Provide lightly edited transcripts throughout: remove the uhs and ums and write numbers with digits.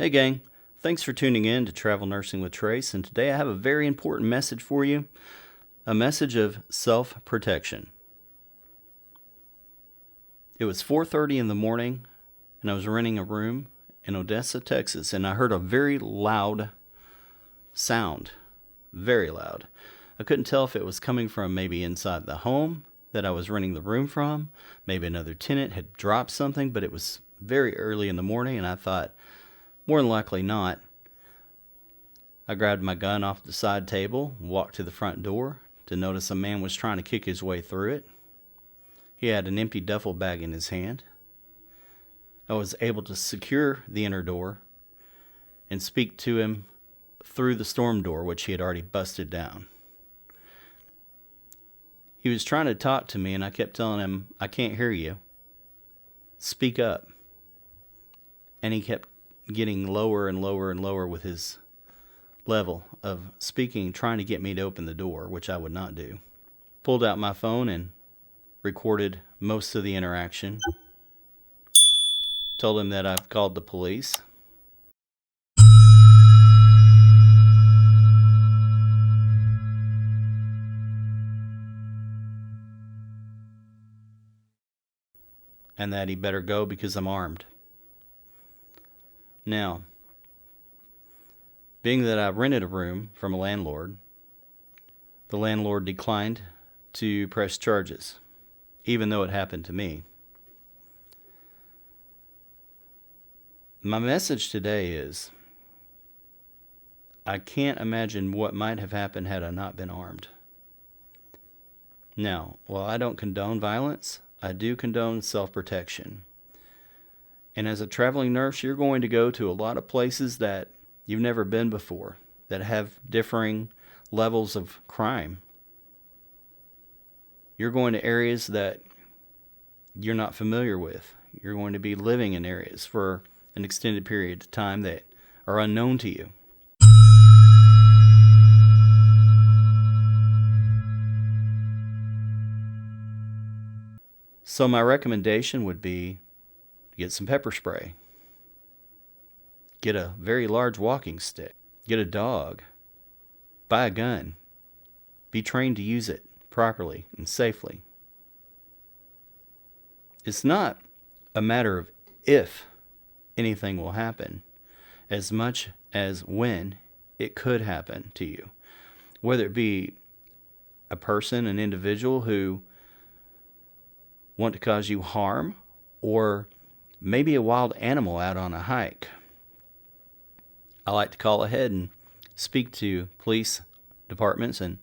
Hey gang, thanks for tuning in to Travel Nursing with Trace, and today I have a very important message for you, a message of self-protection. It was 4:30 in the morning, and I was renting a room in Odessa, Texas, and I heard a very loud sound, very loud. I couldn't tell if it was coming from maybe inside the home that I was renting the room from, maybe another tenant had dropped something, but it was very early in the morning, and I thought, more than likely not. I grabbed my gun off the side table and walked to the front door to notice a man was trying to kick his way through it. He had an empty duffel bag in his hand. I was able to secure the inner door and speak to him through the storm door, which he had already busted down. He was trying to talk to me, and I kept telling him, "I can't hear you. Speak up." And he kept getting lower and lower and lower with his level of speaking, trying to get me to open the door, which I would not do. Pulled out my phone and recorded most of the interaction. Told him that I've called the police. And that he better go because I'm armed. Now, being that I rented a room from a landlord, the landlord declined to press charges, even though it happened to me. My message today is, I can't imagine what might have happened had I not been armed. Now, while I don't condone violence, I do condone self-protection. And as a traveling nurse, you're going to go to a lot of places that you've never been before, that have differing levels of crime. You're going to areas that you're not familiar with. You're going to be living in areas for an extended period of time that are unknown to you. So my recommendation would be get some pepper spray. Get a very large walking stick. Get a dog. Buy a gun. Be trained to use it properly and safely. It's not a matter of if anything will happen, as much as when it could happen to you. Whether it be a person, an individual who want to cause you harm, or maybe a wild animal out on a hike. I like to call ahead and speak to police departments and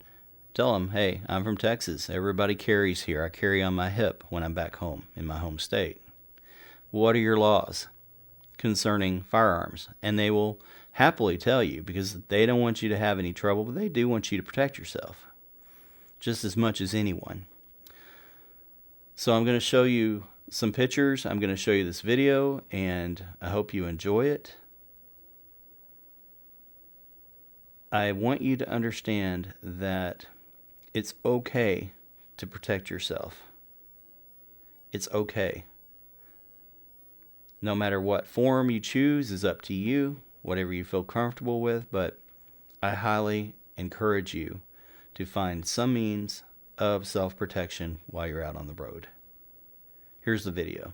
tell them, hey, I'm from Texas. Everybody carries here. I carry on my hip when I'm back home in my home state. What are your laws concerning firearms? And they will happily tell you, because they don't want you to have any trouble, but they do want you to protect yourself just as much as anyone. So I'm going to show you some pictures. I'm going to show you this video, and I hope you enjoy it. I want you to understand that it's okay to protect yourself. It's okay. No matter what form you choose is up to you, whatever you feel comfortable with, but I highly encourage you to find some means of self-protection while you're out on the road. Here's the video.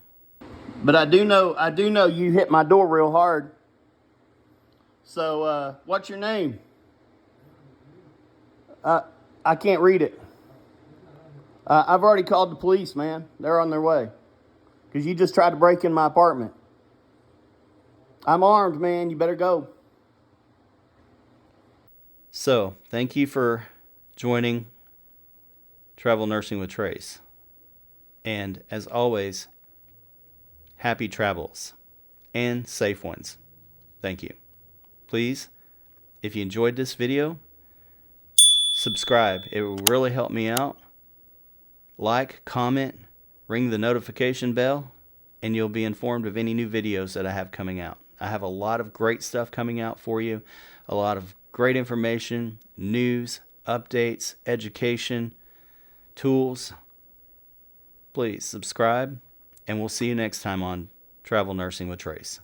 But I do know you hit my door real hard. So, what's your name? I can't read it. I've already called the police, man. They're on their way. Because you just tried to break in my apartment. I'm armed, man. You better go. So, thank you for joining Travel Nursing with Trace. And as always, happy travels and safe ones. Thank you. Please, if you enjoyed this video, subscribe. It will really help me out. Like, comment, ring the notification bell, and you'll be informed of any new videos that I have coming out. I have a lot of great stuff coming out for you. A lot of great information, news, updates, education, tools. Please subscribe, and we'll see you next time on Travel Nursing with Trace.